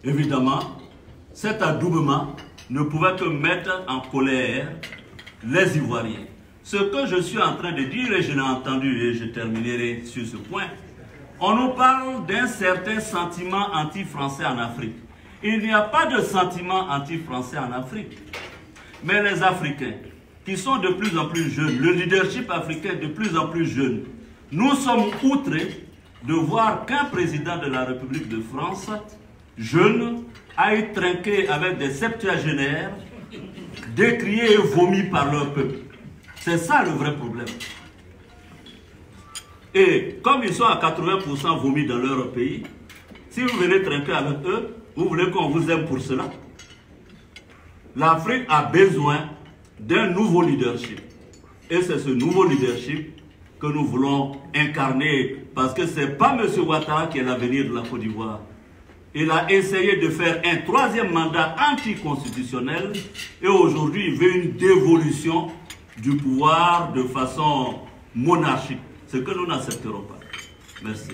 Évidemment, cet adoubement ne pouvait que mettre en colère les Ivoiriens. Ce que je suis en train de dire, et je l'ai entendu, et je terminerai sur ce point, on nous parle d'un certain sentiment anti-français en Afrique. Il n'y a pas de sentiment anti-français en Afrique. Mais les Africains, qui sont de plus en plus jeunes, le leadership africain de plus en plus jeune, nous sommes outrés de voir qu'un président de la République de France, jeune, aille trinquer avec des septuagénaires, décriés et vomis par leur peuple. C'est ça le vrai problème. Et comme ils sont à 80% vomis dans leur pays, si vous venez trinquer avec eux, vous voulez qu'on vous aime pour cela? L'Afrique a besoin d'un nouveau leadership. Et c'est ce nouveau leadership que nous voulons incarner. Parce que ce n'est pas M. Ouattara qui est l'avenir de la Côte d'Ivoire. Il a essayé de faire un troisième mandat anticonstitutionnel. Et aujourd'hui, il veut une dévolution du pouvoir de façon monarchique. Ce que nous n'accepterons pas. Merci.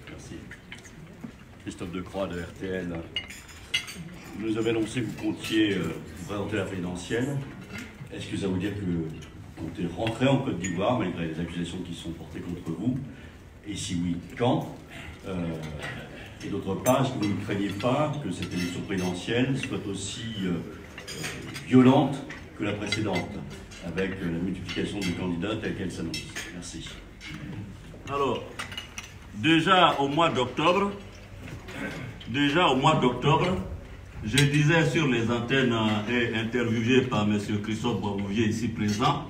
Merci. Christophe Decroix de RTL. Vous nous avez annoncé que vous comptiez vous présenter la présidentielle. Est-ce que ça veut dire que vous comptez rentrer en Côte d'Ivoire malgré les accusations qui sont portées contre vous? Et si oui, quand? Et d'autre part, est-ce que vous ne craignez pas que cette élection présidentielle soit aussi violente que la précédente, avec la multiplication de candidats telle qu'elle s'annonce? Merci. Alors, déjà au mois d'octobre, je disais sur les antennes et interviewé par M. Christophe Boisbouvier ici présent,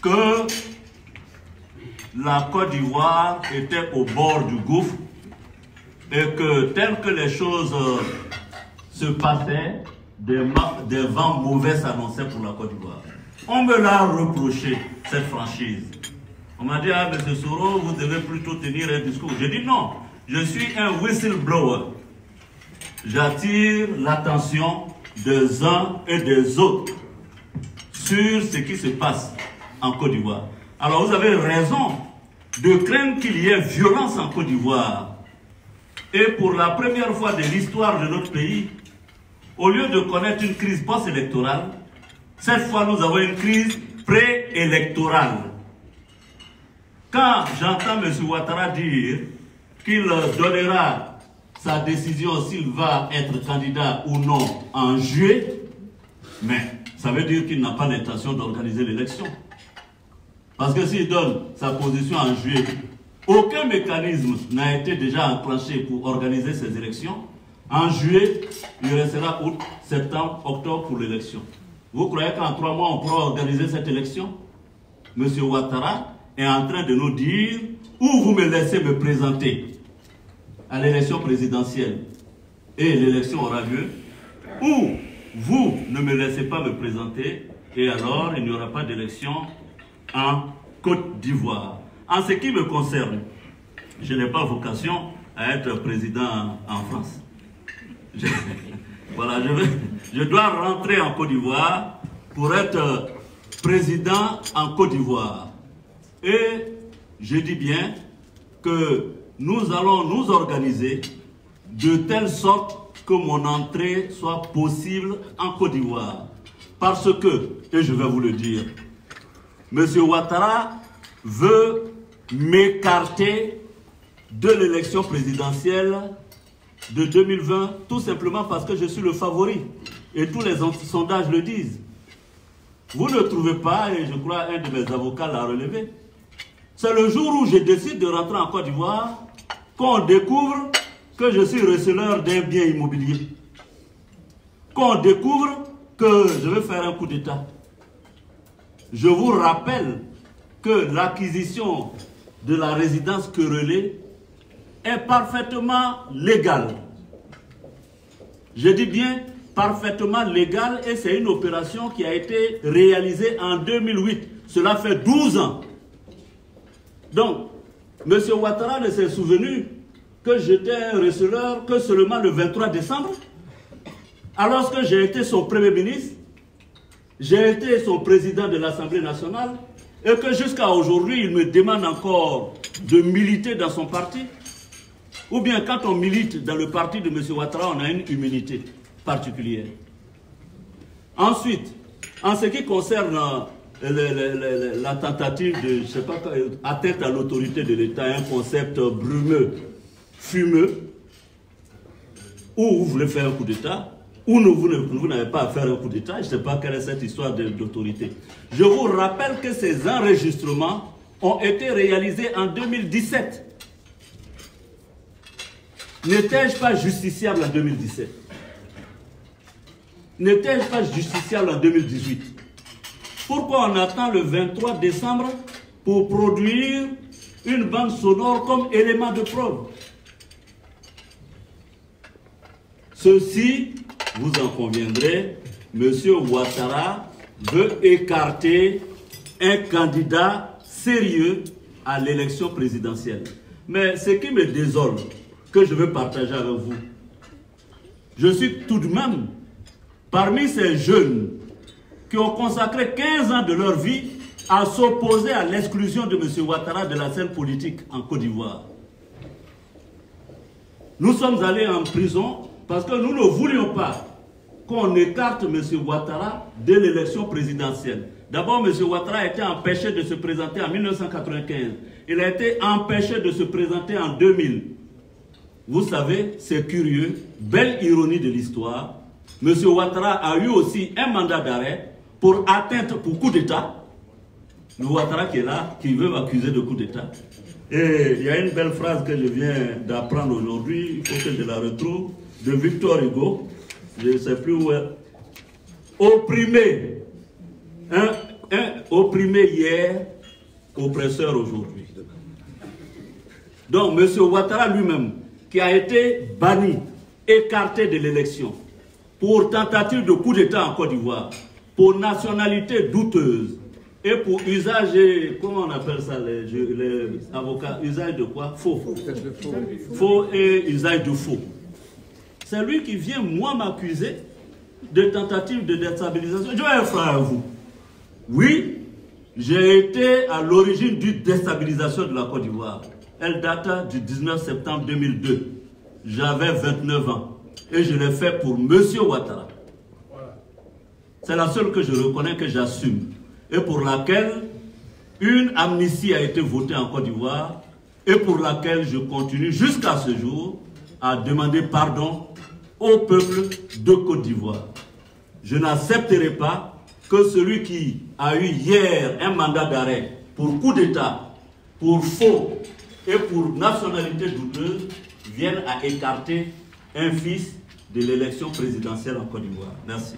que la Côte d'Ivoire était au bord du gouffre et que tel que les choses se passaient, des vents mauvais s'annonçaient pour la Côte d'Ivoire. On me l'a reproché, cette franchise. On m'a dit, ah, M. Soro, vous devez plutôt tenir un discours. J'ai dit non, je suis un whistleblower. J'attire l'attention des uns et des autres sur ce qui se passe en Côte d'Ivoire. Alors vous avez raison de craindre qu'il y ait violence en Côte d'Ivoire. Et pour la première fois de l'histoire de notre pays, au lieu de connaître une crise post-électorale, cette fois nous avons une crise préélectorale. Quand j'entends M. Ouattara dire qu'il donnera sa décision s'il va être candidat ou non en juillet, mais ça veut dire qu'il n'a pas l'intention d'organiser l'élection. Parce que s'il donne sa position en juillet, aucun mécanisme n'a été déjà enclenché pour organiser ces élections. En juillet, il restera août, septembre, octobre pour l'élection. Vous croyez qu'en 3 mois, on pourra organiser cette élection? M. Ouattara est en train de nous dire où vous me laissez me présenter à l'élection présidentielle et l'élection aura lieu, ou vous ne me laissez pas me présenter et alors il n'y aura pas d'élection en Côte d'Ivoire. En ce qui me concerne, je n'ai pas vocation à être président en France. Voilà, je dois rentrer en Côte d'Ivoire pour être président en Côte d'Ivoire. Et je dis bien que nous allons nous organiser de telle sorte que mon entrée soit possible en Côte d'Ivoire. Parce que, et je vais vous le dire, M. Ouattara veut m'écarter de l'élection présidentielle de 2020, tout simplement parce que je suis le favori. Et tous les sondages le disent. Vous ne trouvez pas, et je crois un de mes avocats l'a relevé, c'est le jour où je décide de rentrer en Côte d'Ivoire qu'on découvre que je suis receleur d'un bien immobilier. Qu'on découvre que je vais faire un coup d'État. Je vous rappelle que l'acquisition de la résidence querellée est parfaitement légale. Je dis bien parfaitement légale et c'est une opération qui a été réalisée en 2008. Cela fait 12 ans. Donc, M. Ouattara ne s'est souvenu que j'étais un receleur que seulement le 23 décembre, alors que j'ai été son Premier ministre, j'ai été son président de l'Assemblée nationale, et que jusqu'à aujourd'hui, il me demande encore de militer dans son parti? Ou bien quand on milite dans le parti de M. Ouattara, on a une immunité particulière? Ensuite, en ce qui concerne la tentative de, je sais pas, atteinte à l'autorité de l'État, un concept brumeux, fumeux, ou vous voulez faire un coup d'État, ou vous n'avez pas à faire un coup d'État, je ne sais pas quelle est cette histoire d'autorité. Je vous rappelle que ces enregistrements ont été réalisés en 2017. N'étais-je pas justiciable en 2017? N'étais-je pas justiciable en 2018? Pourquoi on attend le 23 décembre pour produire une bande sonore comme élément de preuve? Ceci, vous en conviendrez, M. Ouattara veut écarter un candidat sérieux à l'élection présidentielle. Mais ce qui me désole, que je veux partager avec vous, je suis tout de même parmi ces jeunes qui ont consacré 15 ans de leur vie à s'opposer à l'exclusion de M. Ouattara de la scène politique en Côte d'Ivoire. Nous sommes allés en prison parce que nous ne voulions pas qu'on écarte M. Ouattara de l'élection présidentielle. D'abord, M. Ouattara a été empêché de se présenter en 1995. Il a été empêché de se présenter en 2000. Vous savez, c'est curieux, belle ironie de l'histoire. M. Ouattara a eu aussi un mandat d'arrêt pour atteinte, pour coup d'État. Le Ouattara qui est là, qui veut m'accuser de coup d'État. Et il y a une belle phrase que je viens d'apprendre aujourd'hui, il faut que je la retrouve, de Victor Hugo, je ne sais plus où est. Opprimé, opprimé hier, oppresseur aujourd'hui. Donc M. Ouattara lui-même, qui a été banni, écarté de l'élection, pour tentative de coup d'État en Côte d'Ivoire, pour nationalité douteuse, et pour usage, comment on appelle ça, les avocats, usage de quoi? Faux. Faux et usage de faux. C'est lui qui vient, moi, m'accuser de tentative de déstabilisation. Je vais être franc à vous. Oui, j'ai été à l'origine d'une déstabilisation de la Côte d'Ivoire. Elle date du 19 septembre 2002. J'avais 29 ans. Et je l'ai fait pour M. Ouattara. C'est la seule que je reconnais, que j'assume. Et pour laquelle une amnistie a été votée en Côte d'Ivoire. Et pour laquelle je continue jusqu'à ce jour à demander pardon au peuple de Côte d'Ivoire. Je n'accepterai pas que celui qui a eu hier un mandat d'arrêt pour coup d'État, pour faux et pour nationalité douteuse vienne à écarter un fils de l'élection présidentielle en Côte d'Ivoire. Merci.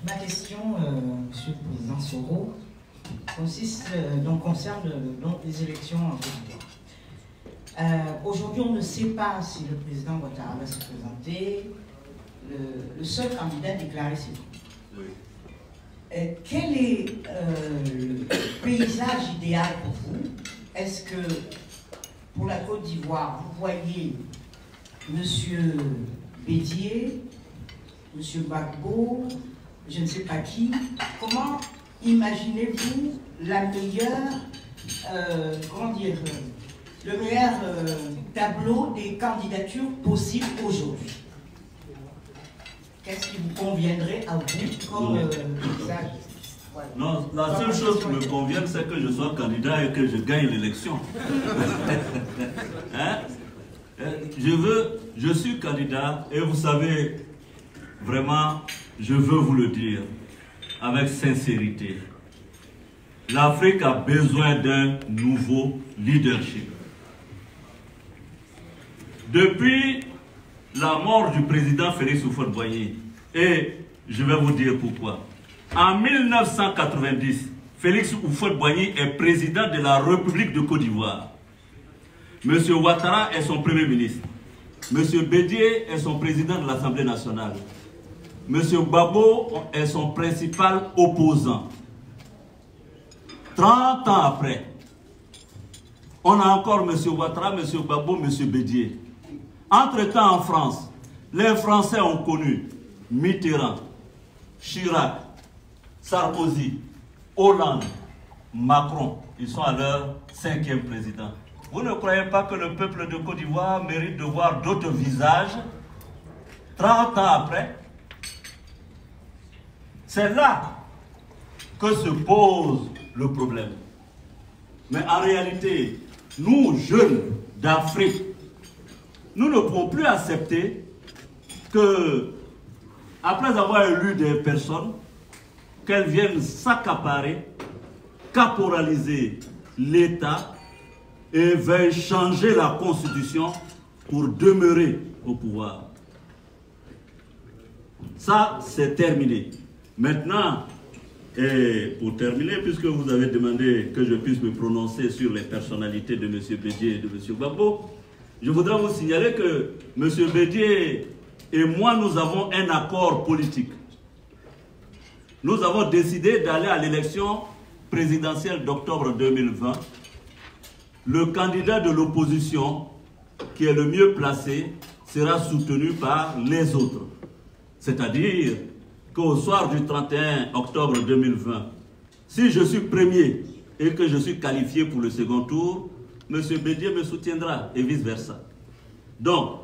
Ma question, Monsieur le Président Soro, concerne les élections en Côte d'Ivoire. Aujourd'hui, on ne sait pas si le président Ouattara va se présenter. Le seul candidat déclaré, c'est vous. Oui. Quel est le paysage idéal pour vous? Est-ce que pour la Côte d'Ivoire, vous voyez Monsieur Bédier, M. Gbagbo, je ne sais pas qui, comment imaginez-vous la meilleure, le meilleur tableau des candidatures possibles aujourd'hui? Qu'est-ce qui vous conviendrait à vous comme paysage? Voilà. Non, la seule chose qui me convient, c'est que je sois candidat et que je gagne l'élection. Hein? Je suis candidat et vous savez, vraiment, je veux vous le dire avec sincérité. L'Afrique a besoin d'un nouveau leadership. Depuis la mort du président Félix Houphouët-Boigny, et je vais vous dire pourquoi. En 1990, Félix Houphouët-Boigny est président de la République de Côte d'Ivoire. M. Ouattara est son premier ministre. M. Bédier est son président de l'Assemblée nationale. M. Gbagbo est son principal opposant. 30 ans après, On a encore M. Ouattara, M. Gbagbo, M. Bédié. Entre-temps, en France, les Français ont connu Mitterrand, Chirac, Sarkozy, Hollande, Macron. Ils sont à leur 5e président. Vous ne croyez pas que le peuple de Côte d'Ivoire mérite de voir d'autres visages 30 ans après? C'est là que se pose le problème. Mais en réalité, nous, jeunes d'Afrique, nous ne pouvons plus accepter que, après avoir élu des personnes, qu'elles viennent s'accaparer, caporaliser l'État et veuillent changer la Constitution pour demeurer au pouvoir. Ça, c'est terminé. Maintenant, et pour terminer, puisque vous avez demandé que je puisse me prononcer sur les personnalités de M. Bédié et de M. Gbagbo, je voudrais vous signaler que M. Bédié et moi, nous avons un accord politique. Nous avons décidé d'aller à l'élection présidentielle d'octobre 2020. Le candidat de l'opposition, qui est le mieux placé, sera soutenu par les autres. C'est-à-dire qu'au soir du 31 octobre 2020, si je suis premier et que je suis qualifié pour le second tour, M. Bédié me soutiendra et vice-versa. Donc,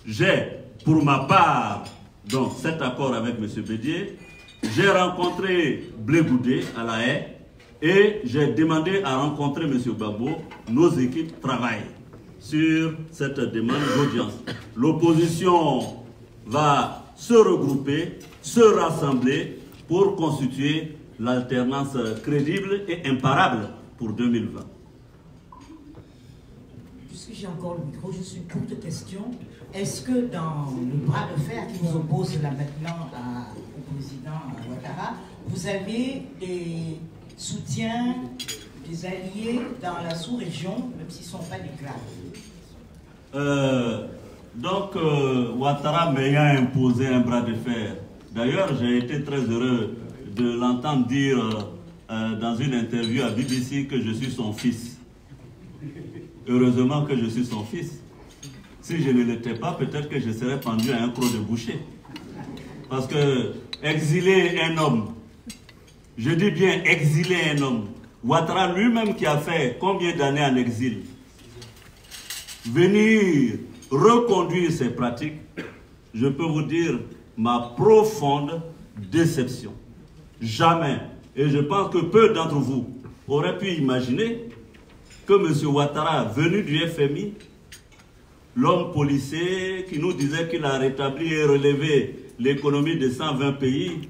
j'ai, pour ma part, donc, cet accord avec M. Bédié. J'ai rencontré Blé Goudé à La Haye et j'ai demandé à rencontrer M. Gbagbo. Nos équipes travaillent sur cette demande d'audience. L'opposition va se regrouper, se rassembler pour constituer l'alternance crédible et imparable pour 2020. Puisque j'ai encore le micro, juste une courte question. Est-ce que dans le bras de fer qui nous oppose là maintenant au président Ouattara, vous avez des soutiens, des alliés dans la sous-région, même s'ils ne sont pas déclarés? Ouattara m'ayant imposé un bras de fer. D'ailleurs, j'ai été très heureux de l'entendre dire dans une interview à BBC que je suis son fils. Heureusement que je suis son fils. Si je ne l'étais pas, peut-être que je serais pendu à un croc de boucher. Parce que exiler un homme, je dis bien exiler un homme, Ouattara lui-même qui a fait combien d'années en exil, venir reconduire ces pratiques, je peux vous dire ma profonde déception. Jamais, et je pense que peu d'entre vous auraient pu imaginer que M. Ouattara, venu du FMI, l'homme policier qui nous disait qu'il a rétabli et relevé l'économie de 120 pays,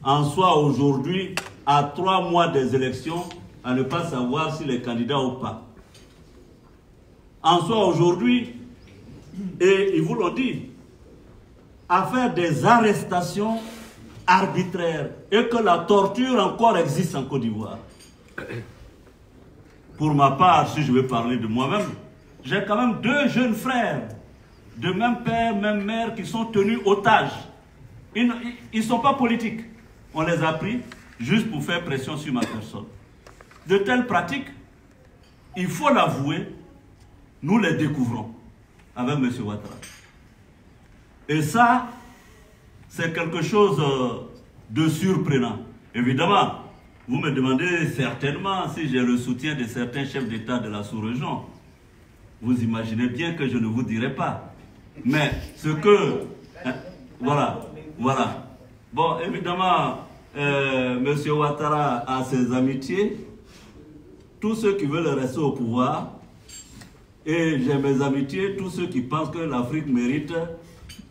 en soit aujourd'hui, à 3 mois des élections, à ne pas savoir s'il est candidat ou pas. En soit aujourd'hui, et ils vous l'ont dit, à faire des arrestations arbitraires et que la torture encore existe en Côte d'Ivoire. Pour ma part, si je veux parler de moi-même, j'ai quand même 2 jeunes frères, de même père, même mère, qui sont tenus otages. Ils ne sont pas politiques. On les a pris juste pour faire pression sur ma personne. De telles pratiques, il faut l'avouer, nous les découvrons avec M. Ouattara. Et ça, c'est quelque chose de surprenant. Évidemment, vous me demandez certainement si j'ai le soutien de certains chefs d'État de la sous-région. Vous imaginez bien que je ne vous dirai pas. Mais ce que... voilà. Bon, évidemment, M. Ouattara a ses amitiés. Tous ceux qui veulent rester au pouvoir. Et j'ai mes amitiés, tous ceux qui pensent que l'Afrique mérite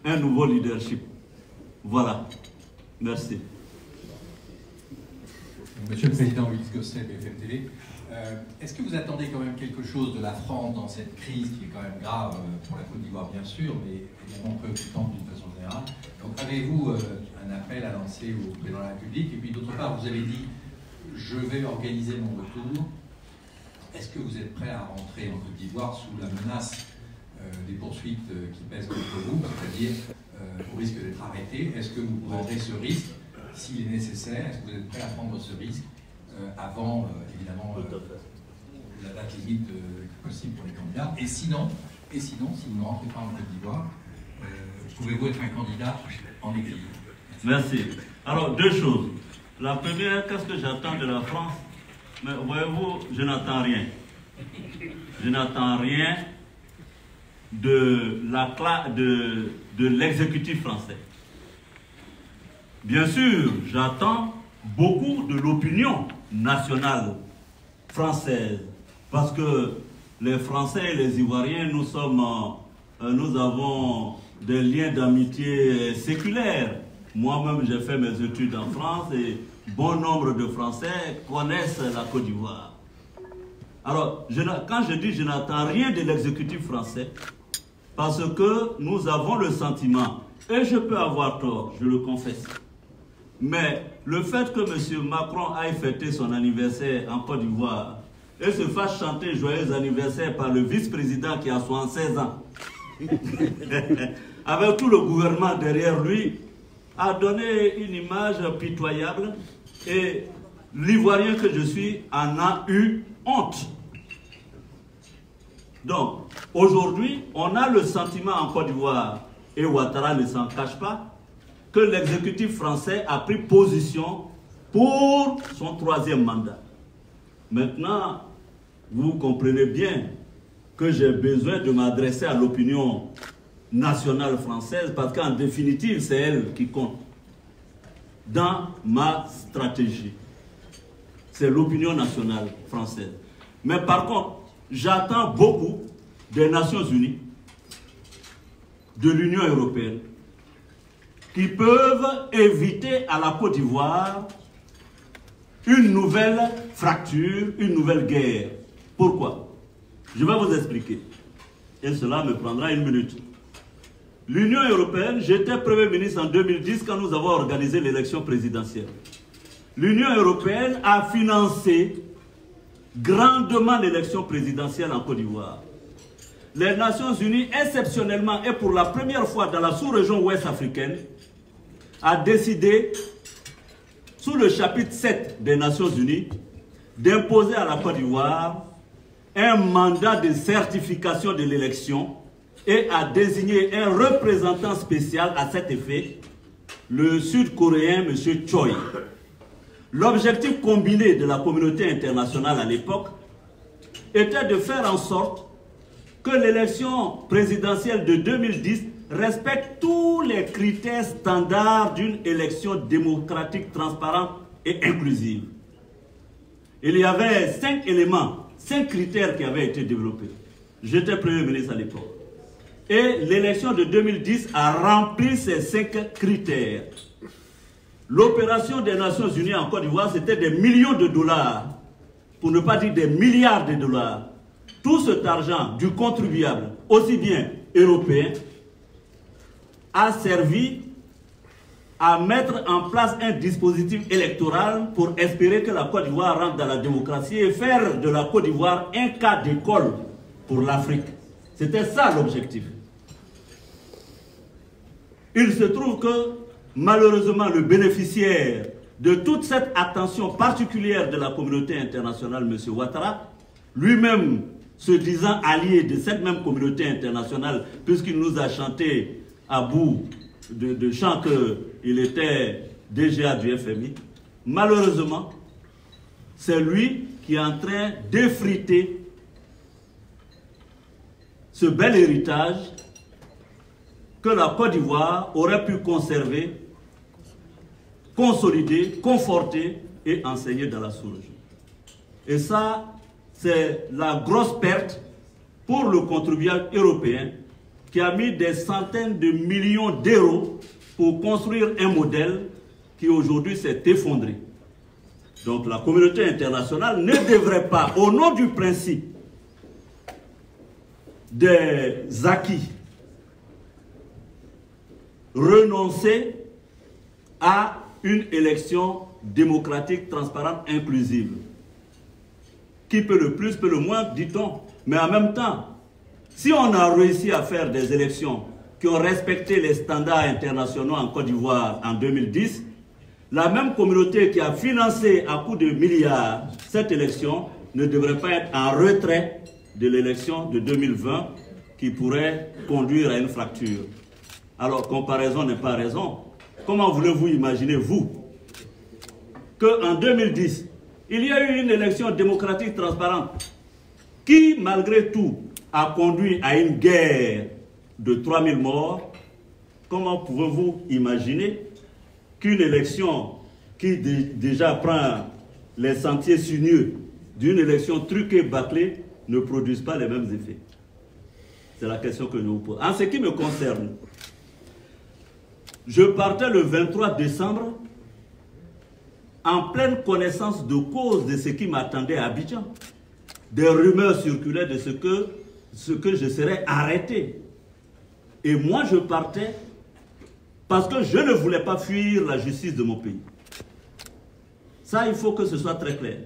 un nouveau leadership. Voilà. Merci. Monsieur le Président Willis Gosset, BFM TV, est-ce que vous attendez quand même quelque chose de la France dans cette crise qui est quand même grave pour la Côte d'Ivoire, bien sûr, mais évidemment préoccupante d'une façon générale? Donc avez-vous un appel à lancer au Président de la République? Et puis d'autre part, vous avez dit « je vais organiser mon retour ». Est-ce que vous êtes prêt à rentrer en Côte d'Ivoire sous la menace des poursuites qui pèsent contre vous, c'est-à-dire au risque d'être arrêté? Est-ce que vous prendrez ce risque s'il est nécessaire? Est-ce que vous êtes prêt à prendre ce risque avant, évidemment, la la date limite possible pour les candidats. Et sinon, si vous ne rentrez pas en Côte d'Ivoire, pouvez-vous être un candidat en exil? Merci. Alors, deux choses. La première, qu'est-ce que j'attends de la France? Mais voyez-vous, je n'attends rien. Je n'attends rien de l'exécutif français. Bien sûr, j'attends beaucoup de l'opinion nationale française. Parce que les Français et les Ivoiriens, nous avons des liens d'amitié séculaires. Moi-même, j'ai fait mes études en France et bon nombre de Français connaissent la Côte d'Ivoire. Alors, quand je dis je n'attends rien de l'exécutif français, parce que nous avons le sentiment, et je peux avoir tort, je le confesse, mais le fait que M. Macron aille fêter son anniversaire en Côte d'Ivoire et se fasse chanter joyeux anniversaire par le vice-président qui a 76 ans, avec tout le gouvernement derrière lui, a donné une image pitoyable et l'Ivoirien que je suis en a eu honte. Donc, aujourd'hui, on a le sentiment en Côte d'Ivoire, et Ouattara ne s'en cache pas, que l'exécutif français a pris position pour son 3e mandat. Maintenant, vous comprenez bien que j'ai besoin de m'adresser à l'opinion nationale française parce qu'en définitive, c'est elle qui compte dans ma stratégie. C'est l'opinion nationale française. Mais par contre, j'attends beaucoup des Nations Unies, de l'Union européenne, qui peuvent éviter à la Côte d'Ivoire une nouvelle fracture, une nouvelle guerre. Pourquoi? Je vais vous expliquer. Et cela me prendra 1 minute. L'Union européenne, j'étais Premier ministre en 2010 quand nous avons organisé l'élection présidentielle. L'Union européenne a financé grandement l'élection présidentielle en Côte d'Ivoire. Les Nations Unies, exceptionnellement et pour la première fois dans la sous-région ouest africaine, a décidé, sous le chapitre 7 des Nations Unies, d'imposer à la Côte d'Ivoire un mandat de certification de l'élection et a désigné un représentant spécial à cet effet, le Sud-Coréen M. Choi. L'objectif combiné de la communauté internationale à l'époque était de faire en sorte que l'élection présidentielle de 2010 respecte tous les critères standards d'une élection démocratique, transparente et inclusive. Il y avait 5 éléments, 5 critères qui avaient été développés. J'étais Premier ministre à l'époque. Et l'élection de 2010 a rempli ces 5 critères. L'opération des Nations Unies en Côte d'Ivoire, c'était des millions de dollars, pour ne pas dire des milliards de dollars. Tout cet argent du contribuable, aussi bien européen, a servi à mettre en place un dispositif électoral pour espérer que la Côte d'Ivoire rentre dans la démocratie et faire de la Côte d'Ivoire un cas d'école pour l'Afrique. C'était ça l'objectif. Il se trouve que, malheureusement, le bénéficiaire de toute cette attention particulière de la communauté internationale, M. Ouattara, lui-même se disant allié de cette même communauté internationale, puisqu'il nous a chanté à bout de chant qu'il était DGA du FMI, malheureusement, c'est lui qui est en train d'effriter ce bel héritage que la Côte d'Ivoire aurait pu conserver, consolider, conforter et enseigner dans la sous-région. Et ça, c'est la grosse perte pour le contribuable européen qui a mis des centaines de millions d'euros pour construire un modèle qui aujourd'hui s'est effondré. Donc la communauté internationale ne devrait pas, au nom du principe des acquis, renoncer à une élection démocratique, transparente, inclusive. Qui peut le plus, peut le moins, dit-on. Mais en même temps, si on a réussi à faire des élections qui ont respecté les standards internationaux en Côte d'Ivoire en 2010, la même communauté qui a financé à coups de milliards cette élection ne devrait pas être en retrait de l'élection de 2020 qui pourrait conduire à une fracture. Alors, comparaison n'est pas raison. Comment voulez-vous imaginer, vous, qu'en 2010, il y a eu une élection démocratique transparente qui, malgré tout, a conduit à une guerre de 3000 morts? Comment pouvez-vous imaginer qu'une élection qui déjà prend les sentiers sinueux d'une élection truquée, bâclée, ne produise pas les mêmes effets? C'est la question que je vous pose. En ce qui me concerne, je partais le 23 décembre en pleine connaissance de cause de ce qui m'attendait à Abidjan. Des rumeurs circulaient de ce que je serais arrêté. Et moi, je partais parce que je ne voulais pas fuir la justice de mon pays. Ça, il faut que ce soit très clair.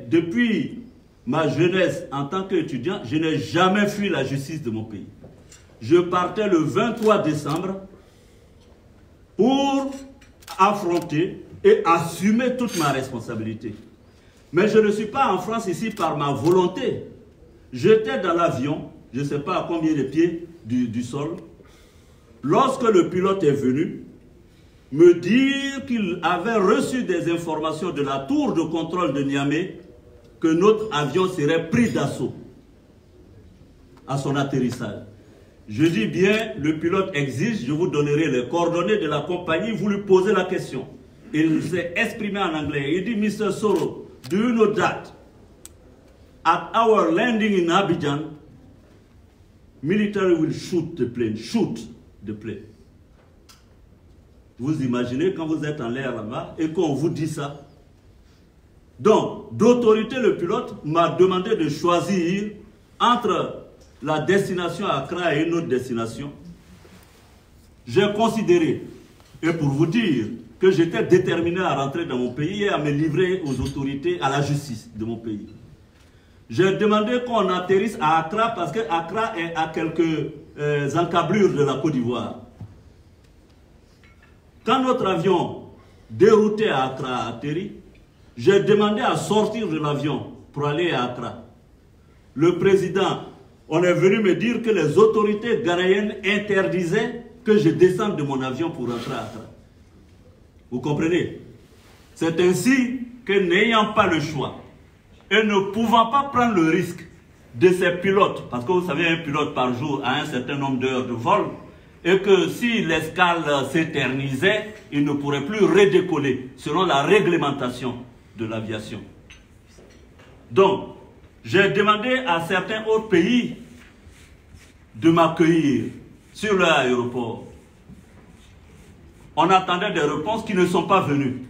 Depuis ma jeunesse en tant qu'étudiant, je n'ai jamais fui la justice de mon pays. Je partais le 23 décembre pour affronter et assumer toute ma responsabilité. Mais je ne suis pas en France ici par ma volonté. J'étais dans l'avion, je ne sais pas à combien de pieds du sol, lorsque le pilote est venu me dire qu'il avait reçu des informations de la tour de contrôle de Niamey que notre avion serait pris d'assaut à son atterrissage. Je dis bien, le pilote exige, je vous donnerai les coordonnées de la compagnie, vous lui posez la question. Il s'est exprimé en anglais. Il dit, Mr. Soro, do you know that at our landing in Abidjan, military will shoot the plane, Vous imaginez quand vous êtes en l'air là-bas et qu'on vous dit ça? Donc, d'autorité, le pilote m'a demandé de choisir entre la destination à Accra et une autre destination. J'ai considéré, et pour vous dire, que j'étais déterminé à rentrer dans mon pays et à me livrer aux autorités, à la justice de mon pays. J'ai demandé qu'on atterrisse à Accra parce que Accra est à quelques encablures de la Côte d'Ivoire. Quand notre avion dérouté à Accra a atterri, j'ai demandé à sortir de l'avion pour aller à Accra. Le président, on est venu me dire que les autorités ghanéennes interdisaient que je descende de mon avion pour rentrer à Accra. Vous comprenez? C'est ainsi que, n'ayant pas le choix et ne pouvant pas prendre le risque de ces pilotes, parce que vous savez, un pilote par jour a un certain nombre d'heures de vol, et que si l'escale s'éternisait, il ne pourrait plus redécoller selon la réglementation de l'aviation. Donc, j'ai demandé à certains autres pays de m'accueillir sur leur aéroport. On attendait des réponses qui ne sont pas venues.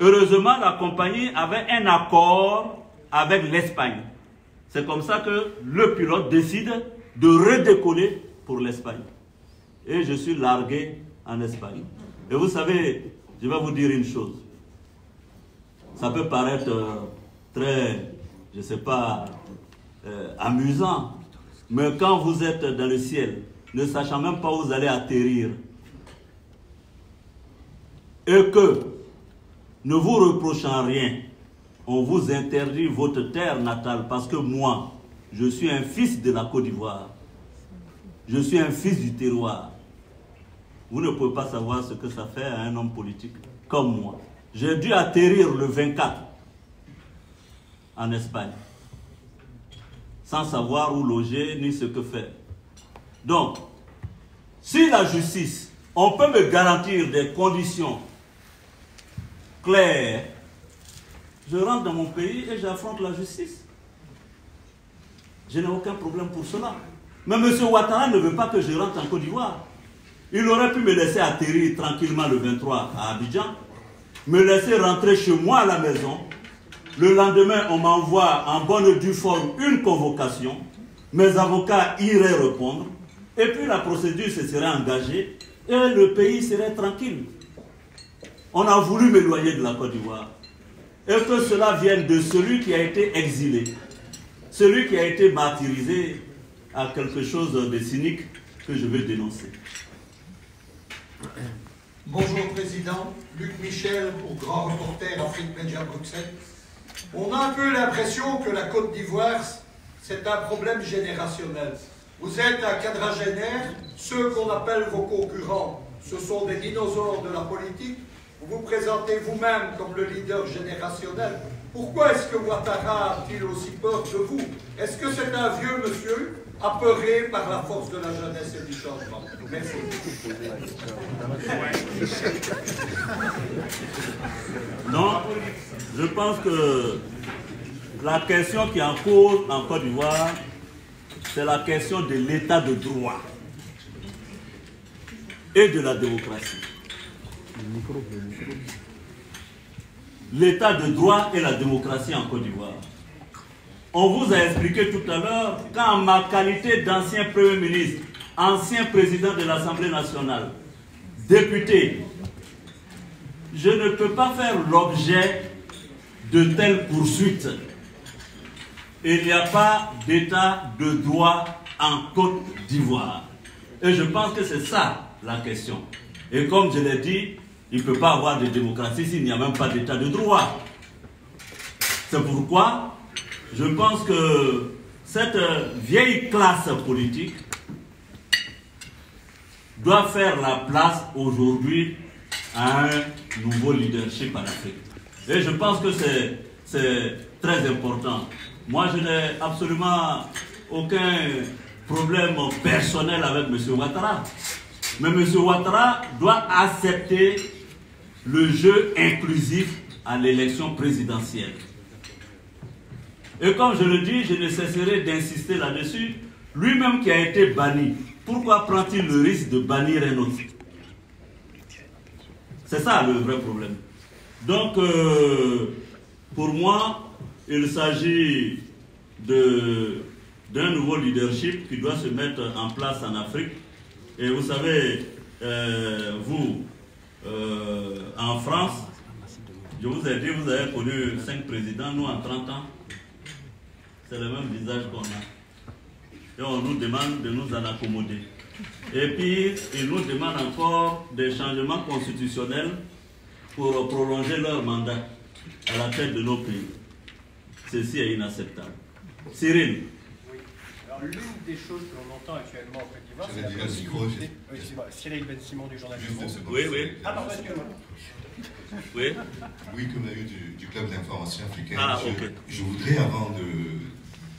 Heureusement, la compagnie avait un accord avec l'Espagne. C'est comme ça que le pilote décide de redécoller pour l'Espagne. Et je suis largué en Espagne. Et vous savez, je vais vous dire une chose. Ça peut paraître très, je ne sais pas, amusant. Mais quand vous êtes dans le ciel, ne sachant même pas où vous allez atterrir, et que, ne vous reprochant rien, on vous interdit votre terre natale, parce que moi, je suis un fils de la Côte d'Ivoire. Je suis un fils du terroir. Vous ne pouvez pas savoir ce que ça fait à un homme politique comme moi. J'ai dû atterrir le 24 en Espagne, sans savoir où loger ni ce que faire. Donc, si la justice, on peut me garantir des conditions claires, je rentre dans mon pays et j'affronte la justice. Je n'ai aucun problème pour cela. Mais M. Ouattara ne veut pas que je rentre en Côte d'Ivoire. Il aurait pu me laisser atterrir tranquillement le 23 à Abidjan, me laisser rentrer chez moi à la maison. Le lendemain, on m'envoie en bonne et due forme une convocation. Mes avocats iraient répondre. Et puis la procédure se serait engagée et le pays serait tranquille. On a voulu m'éloigner de la Côte d'Ivoire. Et que cela vienne de celui qui a été exilé, celui qui a été martyrisé, à quelque chose de cynique que je vais dénoncer. Bonjour Président, Luc Michel, pour Grand Reporter Afrique Média Bruxelles. On a un peu l'impression que la Côte d'Ivoire, c'est un problème générationnel. Vous êtes un quadragénaire, ceux qu'on appelle vos concurrents, ce sont des dinosaures de la politique. Vous vous présentez vous-même comme le leader générationnel. Pourquoi est-ce que Ouattara a-t-il aussi peur de vous? Est-ce que c'est un vieux monsieur apeuré par la force de la jeunesse et du changement? Merci. Non, je pense que la question qui est en cours en Côte d'Ivoire, c'est la question de l'état de droit et de la démocratie. L'état de droit et la démocratie en Côte d'Ivoire. On vous a expliqué tout à l'heure qu'en ma qualité d'ancien Premier ministre, ancien président de l'Assemblée nationale, député, je ne peux pas faire l'objet de telles poursuites. Il n'y a pas d'état de droit en Côte d'Ivoire. Et je pense que c'est ça la question. Et comme je l'ai dit, il ne peut pas avoir de démocratie s'il n'y a même pas d'état de droit. C'est pourquoi je pense que cette vieille classe politique doit faire la place aujourd'hui à un nouveau leadership en Afrique. Et je pense que c'est très important. Moi, je n'ai absolument aucun problème personnel avec M. Ouattara. Mais M. Ouattara doit accepter le jeu inclusif à l'élection présidentielle. Et comme je le dis, je ne cesserai d'insister là-dessus. Lui-même qui a été banni, pourquoi prend-il le risque de bannir un autre? C'est ça le vrai problème. Donc, pour moi, il s'agit d'un nouveau leadership qui doit se mettre en place en Afrique. Et vous savez, en France, je vous ai dit, vous avez connu 5 présidents, nous en 30 ans. C'est le même visage qu'on a. Et on nous demande de nous en accommoder. Et puis, ils nous demandent encore des changements constitutionnels pour prolonger leur mandat à la tête de nos pays. Ceci est inacceptable. Cyril. Oui. Alors, l'une des choses que l'on entend actuellement en Côte d'Ivoire, c'est Cyril Ben Simon du journal du Monde. Oui, oui. Ah, pardon, excusez-moi. Oui. Oui, comme a eu du Club d'information africaine. Okay. Je voudrais, avant de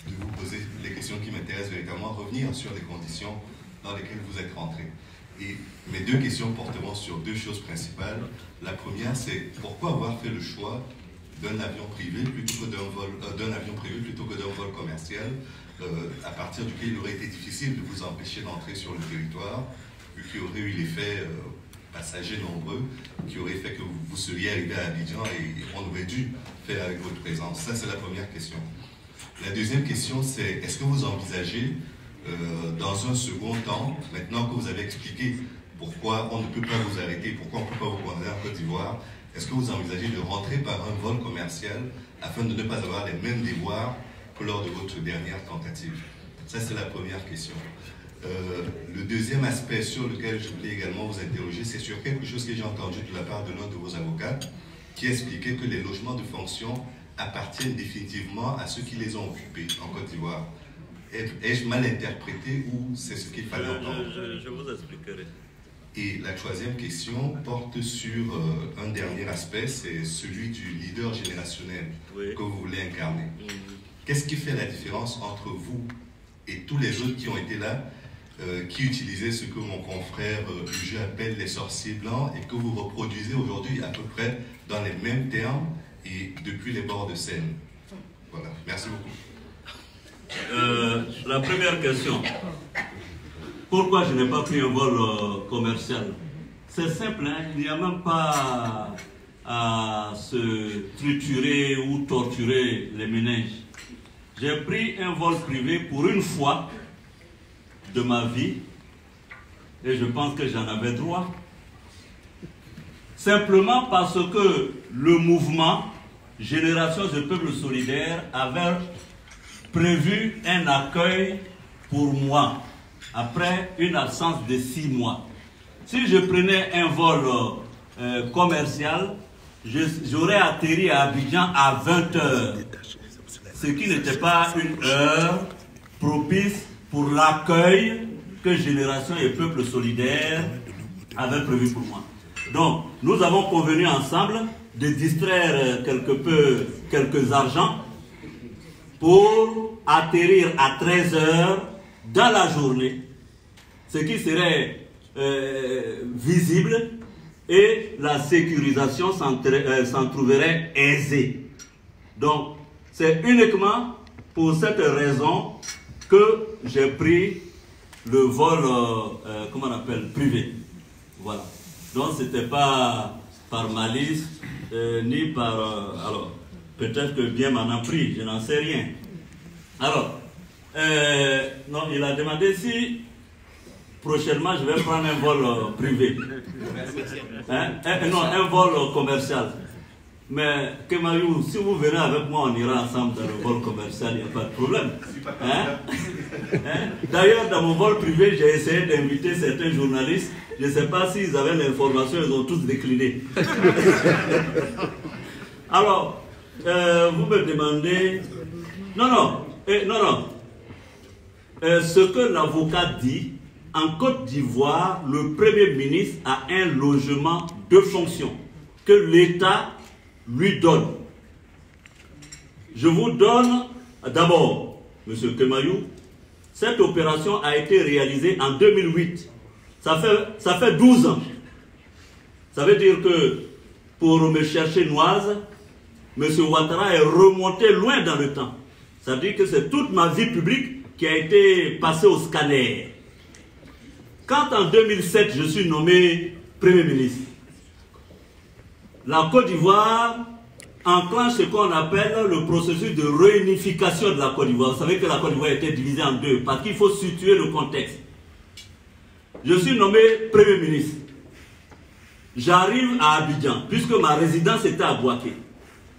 vous poser les questions qui m'intéressent véritablement, revenir sur les conditions dans lesquelles vous êtes rentré. Et mes 2 questions porteront sur 2 choses principales. La première, c'est pourquoi avoir fait le choix d'un avion privé plutôt que d'un avion privé plutôt que d'un vol commercial, à partir duquel il aurait été difficile de vous empêcher d'entrer sur le territoire, vu qu'il y aurait eu l'effet passagers nombreux, qui aurait fait que vous seriez arrivé à Abidjan et on aurait dû faire avec votre présence. Ça, c'est la première question. La deuxième question, c'est est-ce que vous envisagez, dans un second temps, maintenant que vous avez expliqué pourquoi on ne peut pas vous arrêter, pourquoi on ne peut pas vous conduire en Côte d'Ivoire, est-ce que vous envisagez de rentrer par un vol commercial afin de ne pas avoir les mêmes déboires que lors de votre dernière tentative? Ça, c'est la première question. Le deuxième aspect sur lequel je voulais également vous interroger, c'est sur quelque chose que j'ai entendu de la part de l'un de vos avocats qui expliquait que les logements de fonction appartiennent définitivement à ceux qui les ont occupés en Côte d'Ivoire. Ai-je mal interprété ou c'est ce qu'il fallait entendre? Je vous expliquerai. Et la troisième question porte sur un dernier aspect, c'est celui du leader générationnel que vous voulez incarner. Qu'est-ce qui fait la différence entre vous et tous les autres qui ont été là, qui utilisaient ce que mon confrère du jeu appelle les sorciers blancs et que vous reproduisez aujourd'hui à peu près dans les mêmes termes et depuis les bords de Seine? Voilà, merci beaucoup. La première question. Pourquoi je n'ai pas pris un vol commercial? C'est simple, hein? Il n'y a même pas à se triturer ou torturer les méninges. J'ai pris un vol privé pour une fois de ma vie et je pense que j'en avais droit. Simplement parce que le mouvement Génération de Peuple Solidaire avait prévu un accueil pour moi après une absence de 6 mois. Si je prenais un vol commercial, j'aurais atterri à Abidjan à 20h, ce qui n'était pas une heure propice pour l'accueil que Génération et Peuple Solidaire avaient prévu pour moi. Donc, nous avons convenu ensemble de distraire quelques argents pour atterrir à 13h dans la journée, ce qui serait visible et la sécurisation s'en trouverait aisée. Donc, c'est uniquement pour cette raison que j'ai pris le vol, comment on appelle, privé. Voilà. Donc, ce n'était pas par malice, ni par... alors, peut-être que bien m'en a pris, je n'en sais rien. Alors, non, il a demandé si prochainement je vais prendre un vol privé. Hein? Non, un vol commercial. Mais Kemayou, si vous venez avec moi, on ira ensemble dans le vol commercial, il n'y a pas de problème. Hein? Hein? D'ailleurs, dans mon vol privé, j'ai essayé d'inviter certains journalistes. Je ne sais pas s'ils avaient l'information, ils ont tous décliné. Alors, vous me demandez... Non. Ce que l'avocat dit, en Côte d'Ivoire, le Premier ministre a un logement de fonction que l'État lui donne. Je vous donne d'abord, M. Kemayou, cette opération a été réalisée en 2008. Ça fait 12 ans. Ça veut dire que pour me chercher Noise, M. Ouattara est remonté loin dans le temps. Ça veut dire que c'est toute ma vie publique qui a été passée au scanner. Quand en 2007, je suis nommé Premier ministre, la Côte d'Ivoire enclenche ce qu'on appelle le processus de réunification de la Côte d'Ivoire. Vous savez que la Côte d'Ivoire était divisée en deux, parce qu'il faut situer le contexte. Je suis nommé Premier ministre. J'arrive à Abidjan, puisque ma résidence était à Bouaké.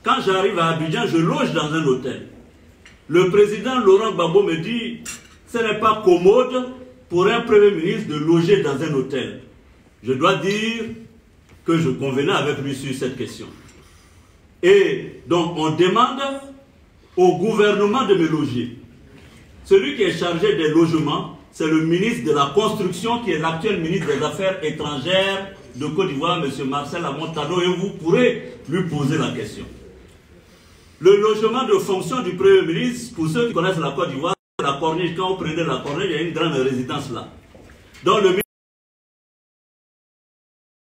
Quand j'arrive à Abidjan, je loge dans un hôtel. Le président Laurent Gbagbo me dit, ce n'est pas commode pour un Premier ministre de loger dans un hôtel. Je dois dire que je convenais avec lui sur cette question. Et donc on demande au gouvernement de me loger. Celui qui est chargé des logements, c'est le ministre de la Construction, qui est l'actuel ministre des Affaires étrangères de Côte d'Ivoire, M. Marcel Amontano, et vous pourrez lui poser la question. Le logement de fonction du Premier ministre, pour ceux qui connaissent la Côte d'Ivoire, la Corniche, quand vous prenez la Corniche, il y a une grande résidence là. Donc le ministre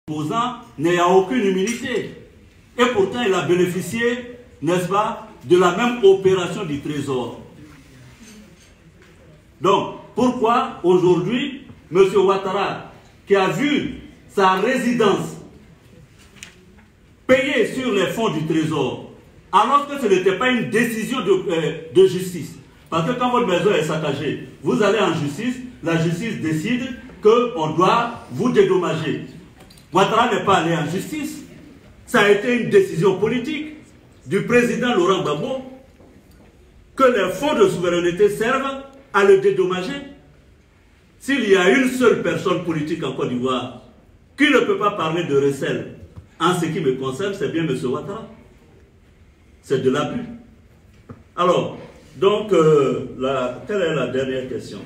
opposant n'a aucune immunité. Et pourtant, il a bénéficié, n'est-ce pas, de la même opération du Trésor. Donc, pourquoi aujourd'hui, M. Ouattara, qui a vu sa résidence payée sur les fonds du Trésor, alors que ce n'était pas une décision de justice. Parce que quand votre maison est saccagée, vous allez en justice, la justice décide qu'on doit vous dédommager. Ouattara n'est pas allé en justice. Ça a été une décision politique du président Laurent Gbagbo que les fonds de souveraineté servent à le dédommager. S'il y a une seule personne politique en Côte d'Ivoire qui ne peut pas parler de recel en ce qui me concerne, c'est bien M. Ouattara. C'est de l'abus. Alors, donc, quelle est la dernière question?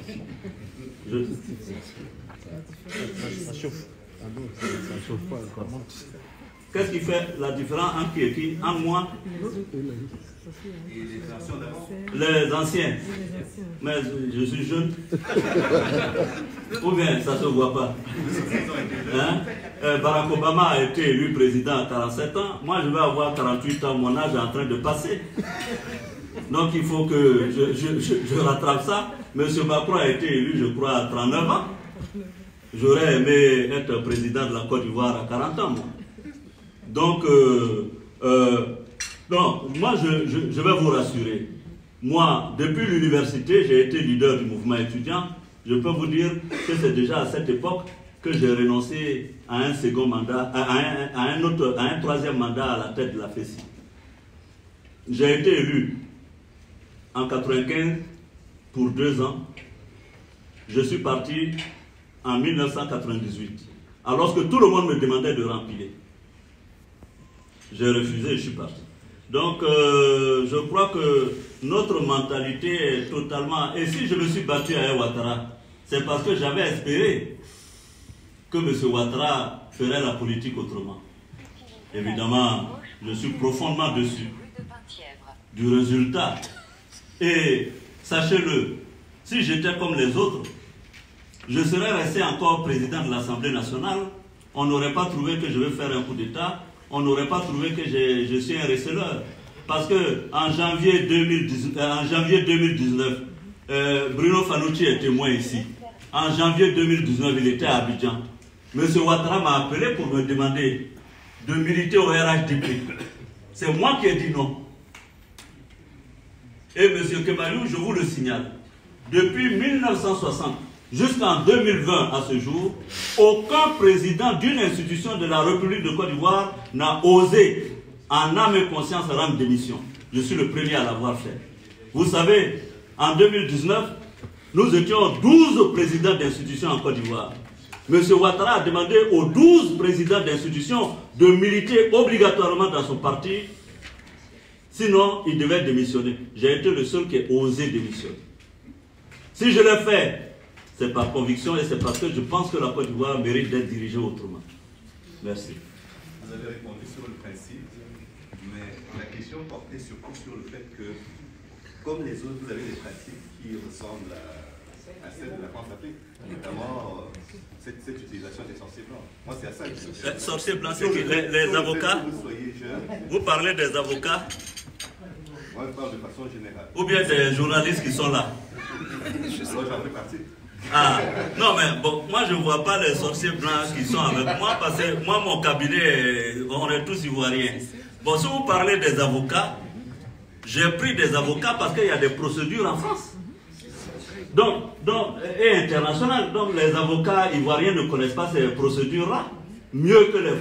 Ça chauffe. Ça chauffe pas encore. Qu'est-ce qui fait la différence entre qui? En moi? Les anciens. Mais je suis jeune. Ou bien ça ne se voit pas. Hein? Barack Obama a été élu président à 47 ans. Moi, je vais avoir 48 ans. Mon âge est en train de passer. Donc, il faut que je rattrape ça. Monsieur Macron a été élu, je crois, à 39 ans. J'aurais aimé être président de la Côte d'Ivoire à 40 ans, moi. Donc, moi, je vais vous rassurer. Moi, depuis l'université, j'ai été leader du mouvement étudiant. Je peux vous dire que c'est déjà à cette époque que j'ai renoncé à un second mandat, à un troisième mandat à la tête de la FESI. J'ai été élu en 1995 pour 2 ans. Je suis parti en 1998, alors que tout le monde me demandait de remplir. J'ai refusé et je suis parti. Donc, je crois que notre mentalité est totalement... Et si je me suis battu à Ouattara, c'est parce que j'avais espéré que M. Ouattara ferait la politique autrement. Évidemment, je suis profondément déçu du résultat. Et sachez-le, si j'étais comme les autres, je serais resté encore président de l'Assemblée nationale. On n'aurait pas trouvé que je vais faire un coup d'État. On n'aurait pas trouvé que je suis un receleur. Parce qu'en janvier 2019, Bruno Fanucci est témoin ici. En janvier 2019, il était à Abidjan. M. Ouattara m'a appelé pour me demander de militer au RHDP. C'est moi qui ai dit non. Et M. Kemalou, je vous le signale, depuis 1960 jusqu'en 2020 à ce jour, aucun président d'une institution de la République de Côte d'Ivoire n'a osé, en âme et conscience, rendre démission. Je suis le premier à l'avoir fait. Vous savez, en 2019, nous étions 12 présidents d'institutions en Côte d'Ivoire. M. Ouattara a demandé aux 12 présidents d'institutions de militer obligatoirement dans son parti. Sinon, il devait démissionner. J'ai été le seul qui a osé démissionner. Si je l'ai fait, c'est par conviction et c'est parce que je pense que la Côte d'Ivoire mérite d'être dirigée autrement. Merci. Vous avez répondu sur le principe, mais la question portait surtout sur le fait que, comme les autres, vous avez des pratiques qui ressemblent à celles de la France-Afrique, notamment cette utilisation des sorciers blancs. Moi, c'est à ça que je... Les sorciers blancs, c'est les avocats. Vous parlez des avocats? Moi, je parle de façon générale. Ou bien des journalistes qui sont là? Alors, j'en fais partie. Ah, non, mais bon, moi je ne vois pas les sorciers blancs qui sont avec moi parce que moi, mon cabinet, on est tous ivoiriens. Bon, si vous parlez des avocats, j'ai pris des avocats parce qu'il y a des procédures en France. Et internationales. Donc, les avocats ivoiriens ne connaissent pas ces procédures-là mieux que les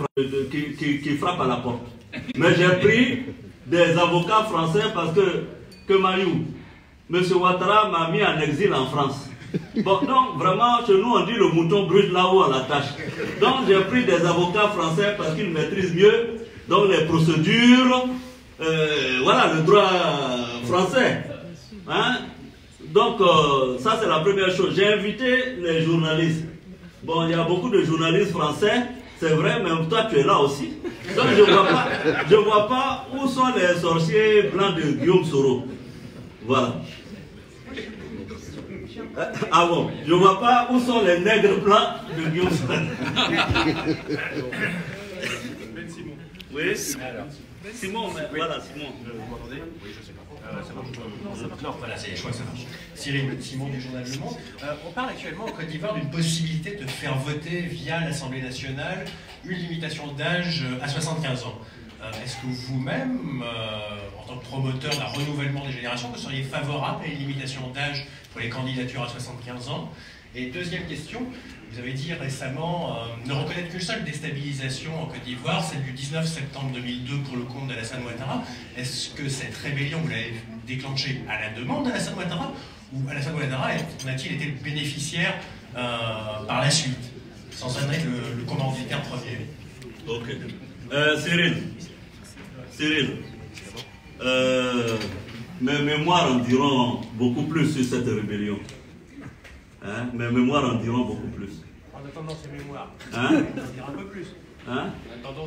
qui frappent à la porte. Mais j'ai pris des avocats français parce que Mayou, M. Ouattara m'a mis en exil en France. Bon, donc vraiment, chez nous, on dit le mouton brûle là-haut à la tâche. Donc, j'ai pris des avocats français parce qu'ils maîtrisent mieux donc, les procédures, voilà, le droit français. Hein? Donc, ça, c'est la première chose. J'ai invité les journalistes. Bon, il y a beaucoup de journalistes français, c'est vrai, mais toi, tu es là aussi. Donc, je ne vois pas où sont les sorciers blancs de Guillaume Soro. Voilà. Ah bon, je ne vois pas où sont les nègres blancs de Guillaume Soro. Oui, Simon, mais voilà, Simon. Vous m'entendez? Oui, je sais pas. Ça marche. Non, voilà, je crois que ça marche. Cyril Simon du journal Le Monde. On parle actuellement en Côte d'Ivoire d'une possibilité de faire voter via l'Assemblée nationale une limitation d'âge à 75 ans. Est-ce que vous-même, en tant que promoteur d'un renouvellement des générations, vous seriez favorable à une limitation d'âge pour les candidatures à 75 ans? Et deuxième question, vous avez dit récemment ne reconnaître qu'une seule déstabilisation en Côte d'Ivoire, celle du 19 septembre 2002 pour le compte d'Alassane Ouattara. Est-ce que cette rébellion, vous l'avez déclenchée à la demande d'Alassane Ouattara, ou Alassane Ouattara a-t-il été le bénéficiaire par la suite, sans en être le commanditaire premier? Ok. Cyril, mes mémoires en diront beaucoup plus sur cette rébellion. Hein? Mes mémoires en diront beaucoup plus. En attendant ces mémoires, hein? on va dire un peu plus. Hein?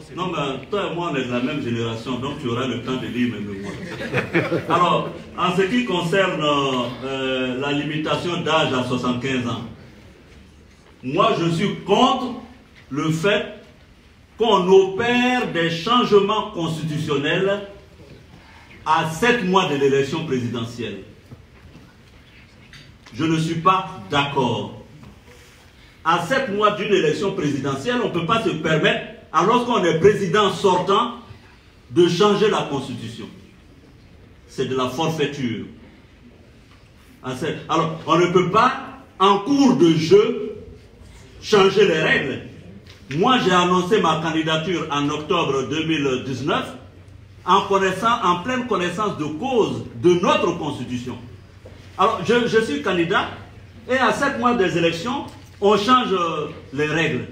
Ces non, mais toi et moi, on est de la même génération, donc tu auras le temps de lire mes mémoires. Alors, en ce qui concerne la limitation d'âge à 75 ans, moi, je suis contre le fait qu'on opère des changements constitutionnels à 7 mois de l'élection présidentielle. Je ne suis pas d'accord. À 7 mois d'une élection présidentielle, on ne peut pas se permettre, alors qu'on est président sortant, de changer la constitution. C'est de la forfaiture. Alors, on ne peut pas, en cours de jeu, changer les règles. Moi, j'ai annoncé ma candidature en octobre 2019 en pleine connaissance de cause de notre constitution. Alors, je suis candidat et à 7 mois des élections, on change les règles.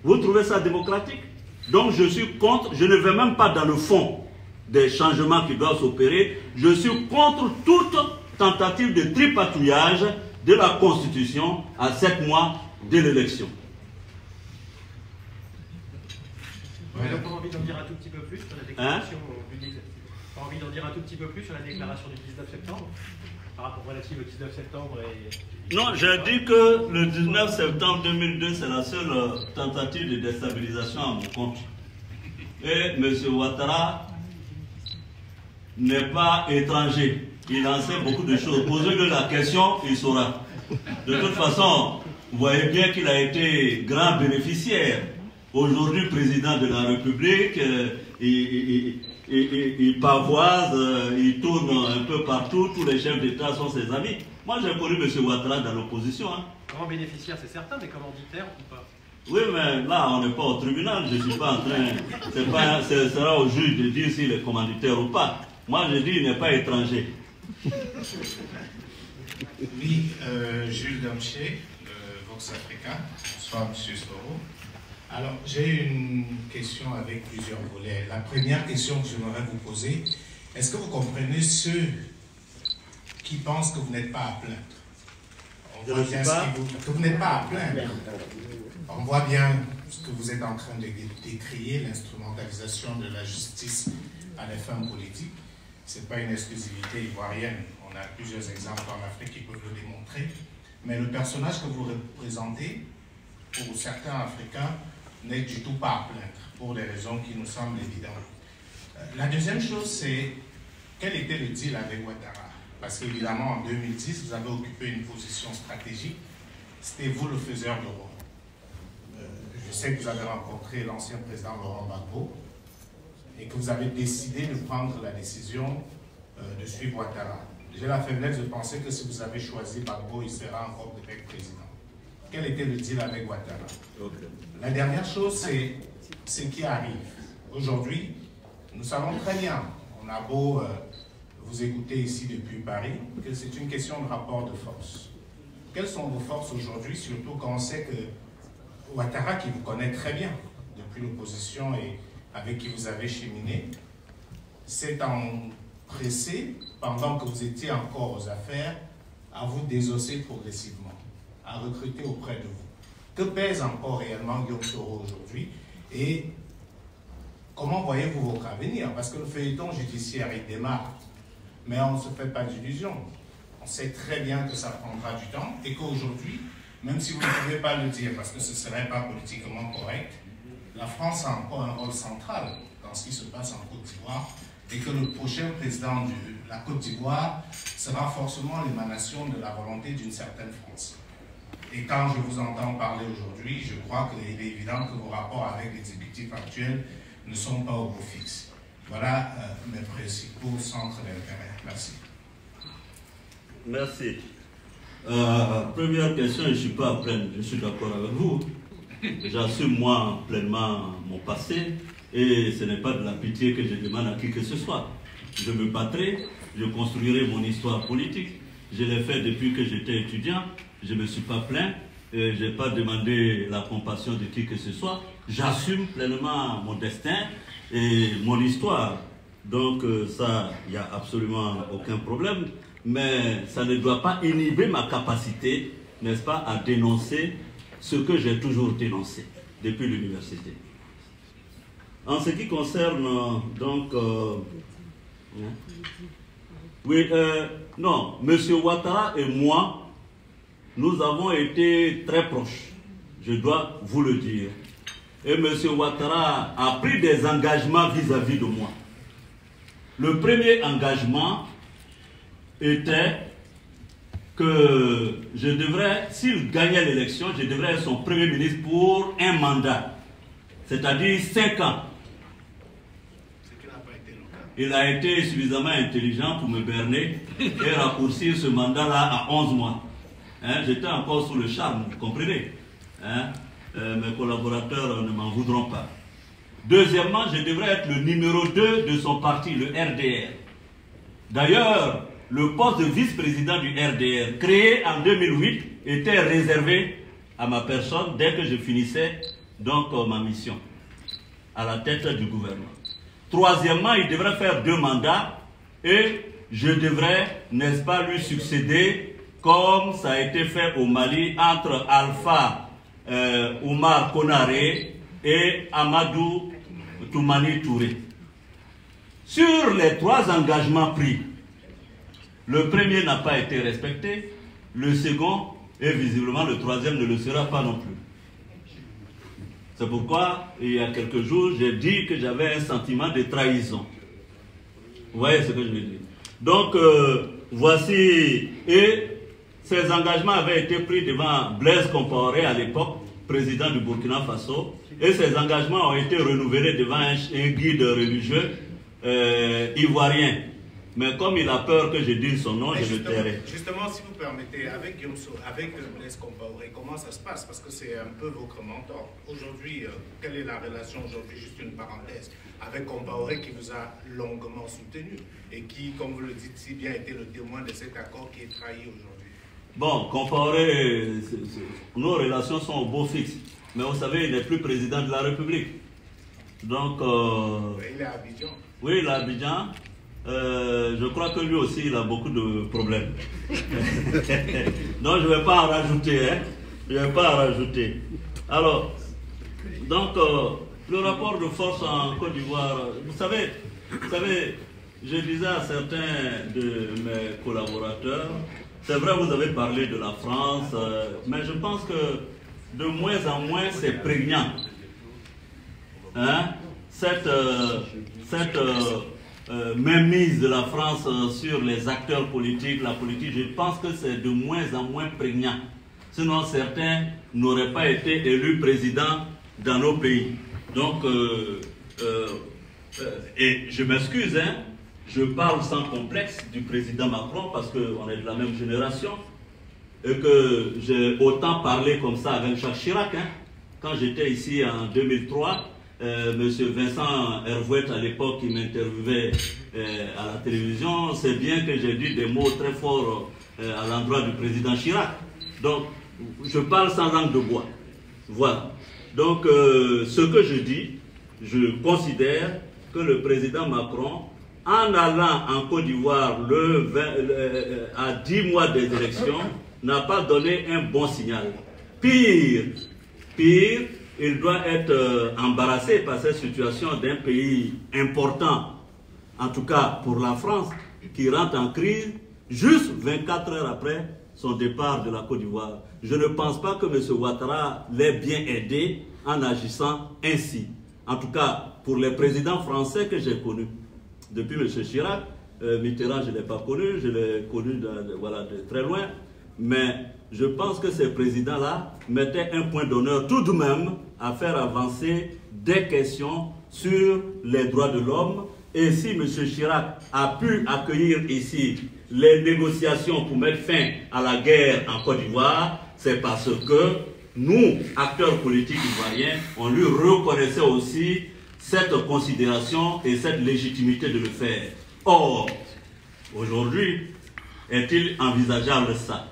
Vous trouvez ça démocratique? Donc je suis contre, je ne vais même pas dans le fond des changements qui doivent s'opérer. Je suis contre toute tentative de tripatouillage de la Constitution à 7 mois de l'élection. Ouais. Pas envie d'en dire un tout petit peu plus sur la déclaration pas envie d'en dire un tout petit peu plus sur la déclaration du 19 septembre par rapport relative au 19 septembre et... Non, j'ai dit que le 19 septembre 2002, c'est la seule tentative de déstabilisation à mon compte. Et M. Ouattara n'est pas étranger. Il en sait beaucoup de choses. Posez-lui la question, il saura. De toute façon, vous voyez bien qu'il a été grand bénéficiaire. Aujourd'hui, président de la République, il pavoise, il tourne un peu partout, tous les chefs d'État sont ses amis. Moi, j'ai connu M. Ouattara dans l'opposition. Hein. Grand bénéficiaire, c'est certain, mais commanditaire ou pas? Oui, mais là, on n'est pas au tribunal, je ne suis pas en train... Ce sera au juge de dire s'il est commanditaire ou pas. Moi, je dis qu'il n'est pas étranger. Oui, Jules Domché, Vox Africa. Bonsoir, M. Soro. Alors, j'ai une question avec plusieurs volets. La première question que j'aimerais vous poser, est-ce que vous comprenez ceux qui pensent que vous n'êtes pas à plaindre? On voit bien que vous n'êtes pas à plaindre. On voit bien ce que vous êtes en train de décrier, l'instrumentalisation de la justice à des fins politiques. Ce n'est pas une exclusivité ivoirienne. On a plusieurs exemples en Afrique qui peuvent le démontrer. Mais le personnage que vous représentez, pour certains Africains, n'est du tout pas à plaindre, pour des raisons qui nous semblent évidentes. La deuxième chose, c'est quel était le deal avec Ouattara? Parce qu'évidemment, en 2010, vous avez occupé une position stratégique. C'était vous le faiseur de rôle. Je sais que vous avez rencontré l'ancien président Laurent Gbagbo et que vous avez décidé de prendre la décision de suivre Ouattara. J'ai la faiblesse de penser que si vous avez choisi Gbagbo, il sera encore peut-être président. Quel était le deal avec Ouattara? Okay. La dernière chose, c'est ce qui arrive. Aujourd'hui, nous savons très bien, on a beau vous écouter ici depuis Paris, que c'est une question de rapport de force. Quelles sont vos forces aujourd'hui, surtout quand on sait que Ouattara, qui vous connaît très bien depuis l'opposition et avec qui vous avez cheminé, s'est empressé, pendant que vous étiez encore aux affaires, à vous désosser progressivement, à recruter auprès de vous. Que pèse encore réellement Guillaume Soro aujourd'hui et comment voyez-vous votre avenir? Parce que le feuilleton judiciaire, il démarre, mais on ne se fait pas d'illusions. On sait très bien que ça prendra du temps et qu'aujourd'hui, même si vous ne pouvez pas le dire parce que ce ne serait pas politiquement correct, la France a encore un rôle central dans ce qui se passe en Côte d'Ivoire et que le prochain président de la Côte d'Ivoire sera forcément l'émanation de la volonté d'une certaine France. Et quand je vous entends parler aujourd'hui, je crois qu'il est évident que vos rapports avec l'exécutif actuel ne sont pas au beau fixe. Voilà mes principaux centres d'intérêt. Merci. Merci. Première question, je ne suis pas à plaindre, je suis d'accord avec vous. J'assume moi pleinement mon passé et ce n'est pas de la pitié que je demande à qui que ce soit. Je me battrai, je construirai mon histoire politique. Je l'ai fait depuis que j'étais étudiant. Je ne me suis pas plaint, je n'ai pas demandé la compassion de qui que ce soit. J'assume pleinement mon destin et mon histoire. Donc ça, il n'y a absolument aucun problème. Mais ça ne doit pas inhiber ma capacité, n'est-ce pas, à dénoncer ce que j'ai toujours dénoncé depuis l'université. En ce qui concerne, donc... non, M. Ouattara et moi, nous avons été très proches, je dois vous le dire. Et M. Ouattara a pris des engagements vis-à-vis de moi. Le premier engagement était que je devrais, s'il gagnait l'élection, je devrais être son premier ministre pour un mandat, c'est-à-dire 5 ans. Il a été suffisamment intelligent pour me berner et raccourcir ce mandat-là à 11 mois. J'étais encore sous le charme, vous comprenez. Mes collaborateurs ne m'en voudront pas. Deuxièmement, je devrais être le numéro 2 de son parti, le RDR. D'ailleurs, le poste de vice-président du RDR, créé en 2008, était réservé à ma personne dès que je finissais donc ma mission. à la tête du gouvernement. Troisièmement, il devrait faire 2 mandats et je devrais, n'est-ce pas, lui succéder comme ça a été fait au Mali entre Alpha Oumar Konaré et Amadou Toumani Touré. Sur les 3 engagements pris, le premier n'a pas été respecté, le second et visiblement le troisième ne le sera pas non plus. C'est pourquoi, il y a quelques jours, j'ai dit que j'avais un sentiment de trahison. Vous voyez ce que je veux dire? Donc, voici, et ces engagements avaient été pris devant Blaise Compaoré à l'époque, président du Burkina Faso, et ces engagements ont été renouvelés devant un guide religieux ivoirien. Mais comme il a peur que je dise son nom, je le tairai. Justement, si vous permettez, avec Guillaume Soro, avec Blaise Compaoré, comment ça se passe? Parce que c'est un peu votre mentor. Aujourd'hui, quelle est la relation aujourd'hui, juste une parenthèse, avec Compaoré qui vous a longuement soutenu et qui, comme vous le dites si bien, était le témoin de cet accord qui est trahi aujourd'hui? Bon, Compaoré, nos relations sont au beau fixe. Mais vous savez, il n'est plus président de la République. Donc... il est à Abidjan. Oui, il est à Abidjan. Je crois que lui aussi, il a beaucoup de problèmes. Non, je ne vais pas en rajouter. Je ne vais pas en rajouter. Alors, donc, le rapport de force en Côte d'Ivoire, vous savez, je disais à certains de mes collaborateurs, c'est vrai, vous avez parlé de la France, mais je pense que de moins en moins, c'est prégnant. Hein? Cette mainmise de la France sur les acteurs politiques, la politique, je pense que c'est de moins en moins prégnant. Sinon, certains n'auraient pas été élus présidents dans nos pays. Donc, et je m'excuse, hein, je parle sans complexe du président Macron parce qu'on est de la même génération et que j'ai autant parlé comme ça avec Jacques Chirac. Hein. Quand j'étais ici en 2003, Monsieur Vincent Hervouet, à l'époque, qui m'interviewait à la télévision, c'est bien que j'ai dit des mots très forts à l'endroit du président Chirac. Donc, je parle sans langue de bois. Voilà. Donc, ce que je dis, je considère que le président Macron, en allant en Côte d'Ivoire à 10 mois des élections, n'a pas donné un bon signal. Pire, il doit être embarrassé par cette situation d'un pays important, en tout cas pour la France, qui rentre en crise juste 24 heures après son départ de la Côte d'Ivoire. Je ne pense pas que M. Ouattara l'ait bien aidé en agissant ainsi. En tout cas, pour les présidents français que j'ai connus. Depuis M. Chirac, Mitterrand, je ne l'ai pas connu, je l'ai connu de très loin. Mais je pense que ces présidents-là mettaient un point d'honneur tout de même à faire avancer des questions sur les droits de l'homme. Et si M. Chirac a pu accueillir ici les négociations pour mettre fin à la guerre en Côte d'Ivoire, c'est parce que nous, acteurs politiques ivoiriens, on lui reconnaissait aussi cette considération et cette légitimité de le faire. Or, aujourd'hui, est-il envisageable ça?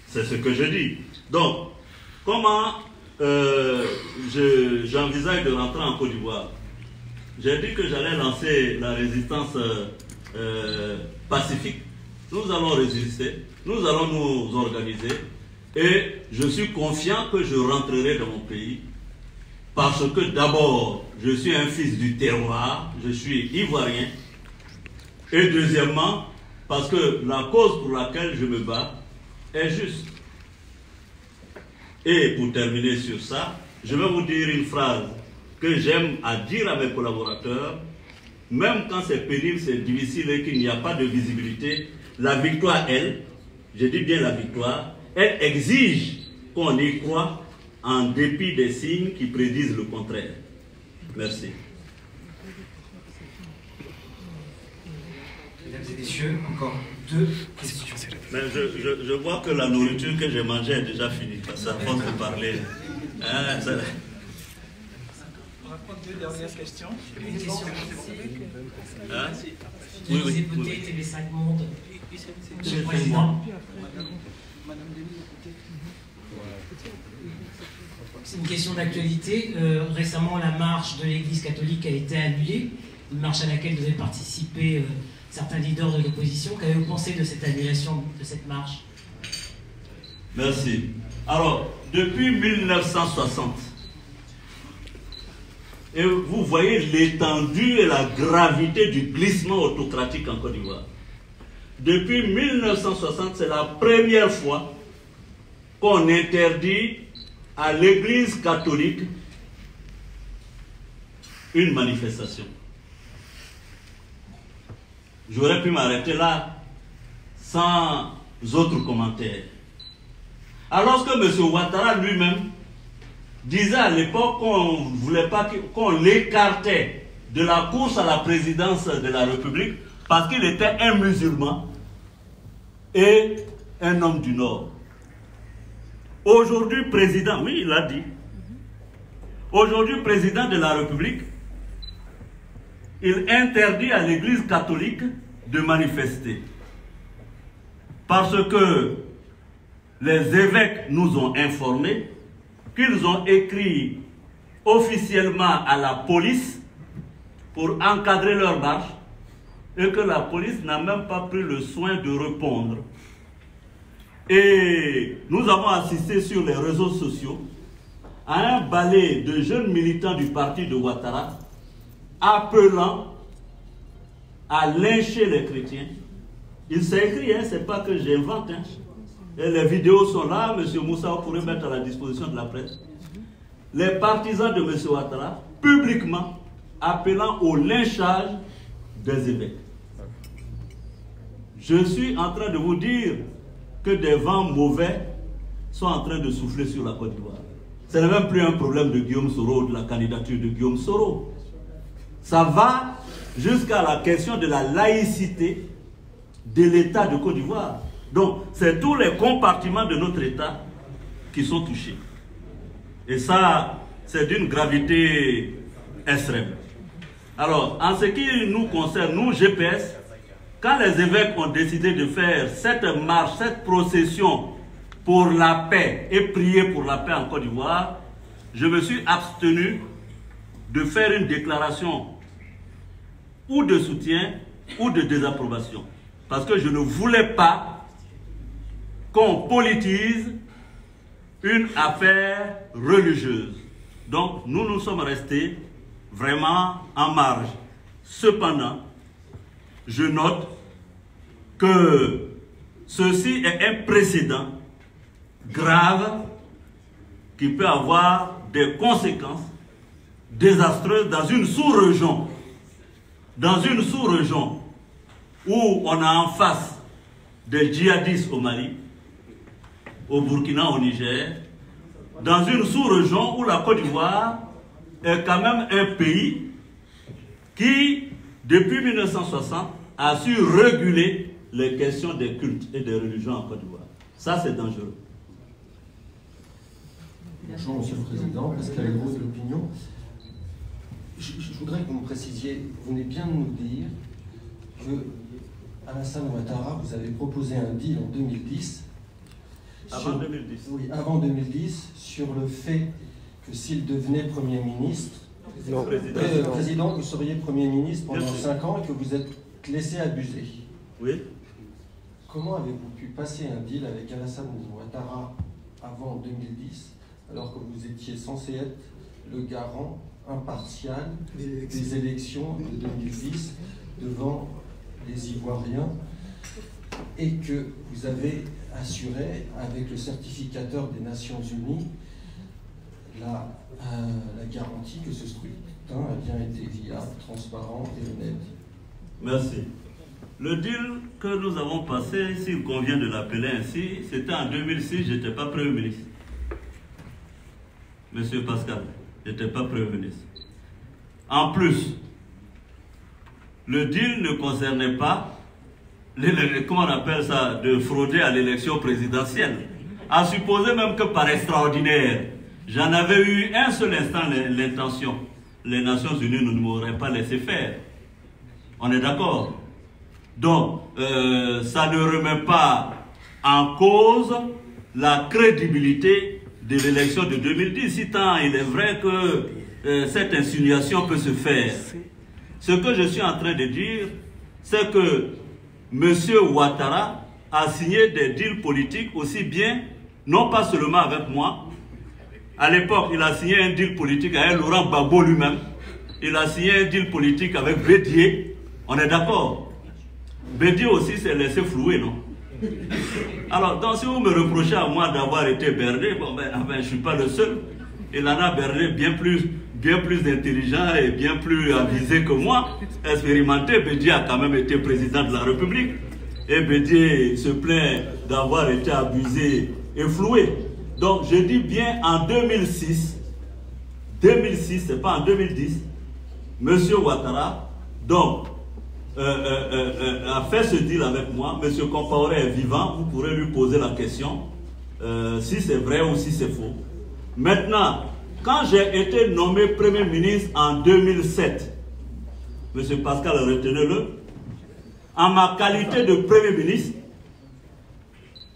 C'est ce que je dis. Donc, comment j'envisage de rentrer en Côte d'Ivoire? J'ai dit que j'allais lancer la résistance pacifique. Nous allons résister, nous allons nous organiser et je suis confiant que je rentrerai dans mon pays parce que d'abord, je suis un fils du terroir, je suis ivoirien et deuxièmement, parce que la cause pour laquelle je me bats est juste. Et pour terminer sur ça, je vais vous dire une phrase que j'aime à dire à mes collaborateurs, même quand c'est pénible, c'est difficile et qu'il n'y a pas de visibilité, la victoire, elle, je dis bien la victoire, elle exige qu'on y croit en dépit des signes qui prédisent le contraire. Merci. Mesdames et messieurs, encore 2 questions. Mais je vois que la nourriture que j'ai mangée est déjà finie, parce qu'à force de parler. Hein, ça... On va prendre 2 dernières questions. Une question. Hein? Vous écoutez TV5 Monde. Monsieur le Président, Madame Denis, écoutez. C'est une question d'actualité. Récemment, la marche de l'Église catholique a été annulée, une marche à laquelle devaient participer certains leaders de l'opposition. Qu'avez-vous pensé de cette annulation de cette marche? Merci. Alors, depuis 1960, et vous voyez l'étendue et la gravité du glissement autocratique en Côte d'Ivoire. Depuis 1960, c'est la première fois qu'on interdit à l'Église catholique une manifestation. J'aurais pu m'arrêter là sans autres commentaires. Alors que M. Ouattara lui-même disait à l'époque qu'on ne voulait pas qu'on l'écartait de la course à la présidence de la République parce qu'il était un musulman et un homme du Nord. Aujourd'hui, président, oui, il l'a dit. Aujourd'hui, président de la République, il interdit à l'Église catholique de manifester. Parce que les évêques nous ont informés qu'ils ont écrit officiellement à la police pour encadrer leur marche et que la police n'a même pas pris le soin de répondre. Et nous avons assisté sur les réseaux sociaux à un balai de jeunes militants du parti de Ouattara appelant à lyncher les chrétiens. Il s'est écrit, hein, c'est pas que j'invente. Hein. Et les vidéos sont là, M. Moussa, vous pourrez mettre à la disposition de la presse. Les partisans de M. Ouattara, publiquement, appelant au lynchage des évêques. Je suis en train de vous dire que des vents mauvais sont en train de souffler sur la Côte d'Ivoire. Ce n'est même plus un problème de Guillaume Soro, de la candidature de Guillaume Soro. Ça va jusqu'à la question de la laïcité de l'État de Côte d'Ivoire. Donc, c'est tous les compartiments de notre État qui sont touchés. Et ça, c'est d'une gravité extrême. Alors, en ce qui nous concerne, nous, GPS, quand les évêques ont décidé de faire cette marche, cette procession pour la paix et prier pour la paix en Côte d'Ivoire, je me suis abstenu de faire une déclaration ou de soutien ou de désapprobation. Parce que je ne voulais pas qu'on politise une affaire religieuse. Donc, nous nous sommes restés vraiment en marge. Cependant, je note que ceci est un précédent grave qui peut avoir des conséquences désastreuses dans une sous-région. Dans une sous-région où on a en face des djihadistes au Mali, au Burkina, au Niger, dans une sous-région où la Côte d'Ivoire est quand même un pays qui, depuis 1960, a su réguler les questions des cultes et des religions en Côte d'Ivoire. Ça, c'est dangereux. Bonjour, Monsieur le Président, Pascal Hérault de l'Opinion. Je voudrais que vous me précisiez, vous venez bien de nous dire que Alassane Ouattara, vous avez proposé un deal en 2010. Avant 2010. Oui, avant 2010, sur le fait que s'il devenait Premier ministre, président, vous seriez Premier ministre pendant 5 ans et que vous êtes laissé abuser. Oui. Comment avez-vous pu passer un deal avec Alassane Ouattara avant 2010, alors que vous étiez censé être le garant impartial des élections de 2010 devant les Ivoiriens, et que vous avez assuré avec le certificateur des Nations Unies la garantie que ce scrutin a bien été viable, transparent et honnête. Merci. Le deal que nous avons passé, s'il convient de l'appeler ainsi, c'était en 2006, je n'étais pas Premier ministre. Monsieur Pascal, je n'étais pas Premier ministre. En plus, le deal ne concernait pas, comment on appelle ça, de frauder à l'élection présidentielle. À supposer même que par extraordinaire, j'en avais eu un seul instant l'intention. Les Nations Unies ne m'auraient pas laissé faire. On est d'accord? Donc, ça ne remet pas en cause la crédibilité de l'élection de 2010. Si tant il est vrai que cette insinuation peut se faire. Ce que je suis en train de dire, c'est que M. Ouattara a signé des deals politiques aussi bien, non pas seulement avec moi. À l'époque, il a signé un deal politique avec Laurent Gbagbo lui-même. Il a signé un deal politique avec Bédié. On est d'accord. Bédié aussi s'est laissé flouer, non? Alors, donc, si vous me reprochez à moi d'avoir été berné, bon, je ne suis pas le seul. Il en a berné bien plus intelligent et bien plus avisé que moi. Expérimenté, Bédié a quand même été président de la République. Et Bédié se plaint d'avoir été abusé et floué. Donc, je dis bien en 2006, c'est pas en 2010, M. Ouattara, donc, a fait ce deal avec moi. M. Compaoré est vivant, vous pourrez lui poser la question si c'est vrai ou si c'est faux. Maintenant, quand j'ai été nommé Premier ministre en 2007, M. Pascal, retenez-le, en ma qualité de Premier ministre,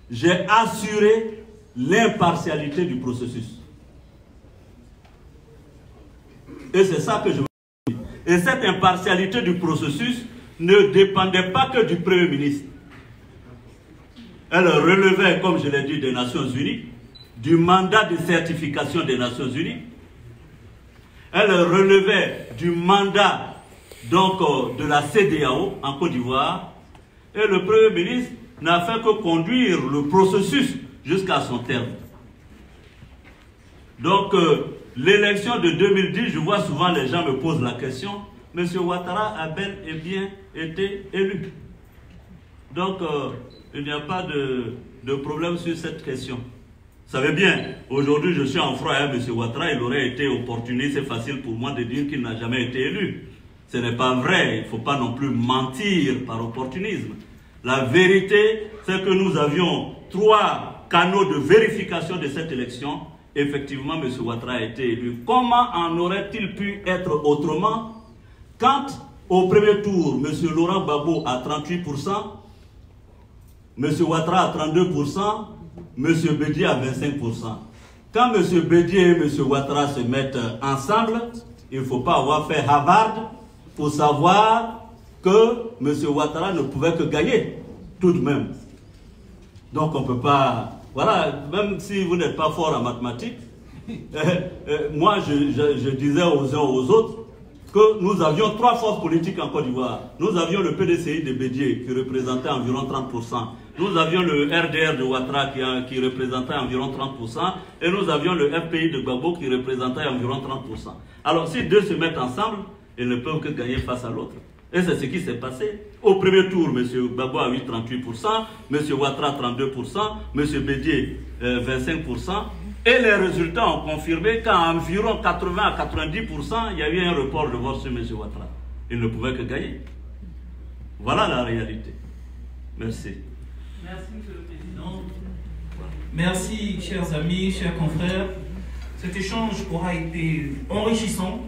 j'ai assuré l'impartialité du processus. Et c'est ça que je veux dire. Et cette impartialité du processus ne dépendait pas que du Premier ministre. Elle relevait, comme je l'ai dit, des Nations Unies, du mandat de certification des Nations Unies. Elle relevait du mandat donc, de la CEDEAO en Côte d'Ivoire. Et le Premier ministre n'a fait que conduire le processus jusqu'à son terme. Donc, l'élection de 2010, je vois souvent les gens me posent la question, M. Ouattara a bel et bien été élu. Donc, il n'y a pas de problème sur cette question. Vous savez bien, aujourd'hui je suis en froid à M. Ouattara, il aurait été opportuniste, c'est facile pour moi de dire qu'il n'a jamais été élu. Ce n'est pas vrai, il ne faut pas non plus mentir par opportunisme. La vérité, c'est que nous avions 3 canaux de vérification de cette élection. Effectivement, M. Ouattara a été élu. Comment en aurait-il pu être autrement quand, au premier tour, M. Laurent Gbagbo a 38%, M. Ouattara a 32%, M. Bédié a 25%. Quand M. Bédié et M. Ouattara se mettent ensemble, il ne faut pas avoir fait Harvard pour savoir que M. Ouattara ne pouvait que gagner, tout de même. Donc on ne peut pas... Voilà, même si vous n'êtes pas fort en mathématiques, moi je disais aux uns aux autres que nous avions 3 forces politiques en Côte d'Ivoire. Nous avions le PDCI de Bédié qui représentait environ 30%. Nous avions le RDR de Ouattara qui représentait environ 30%. Et nous avions le FPI de Gbagbo qui représentait environ 30%. Alors si deux se mettent ensemble, ils ne peuvent que gagner face à l'autre. Et c'est ce qui s'est passé. Au premier tour, M. Gbagbo a eu 38%, M. Ouattara 32%, M. Bédié 25%. Et les résultats ont confirmé qu'à environ 80 à 90%, il y a eu un report de vote sur M. Ouattara. Il ne pouvait que gagner. Voilà la réalité. Merci. Merci, M. le Président. Merci, chers amis, chers confrères. Cet échange aura été enrichissant.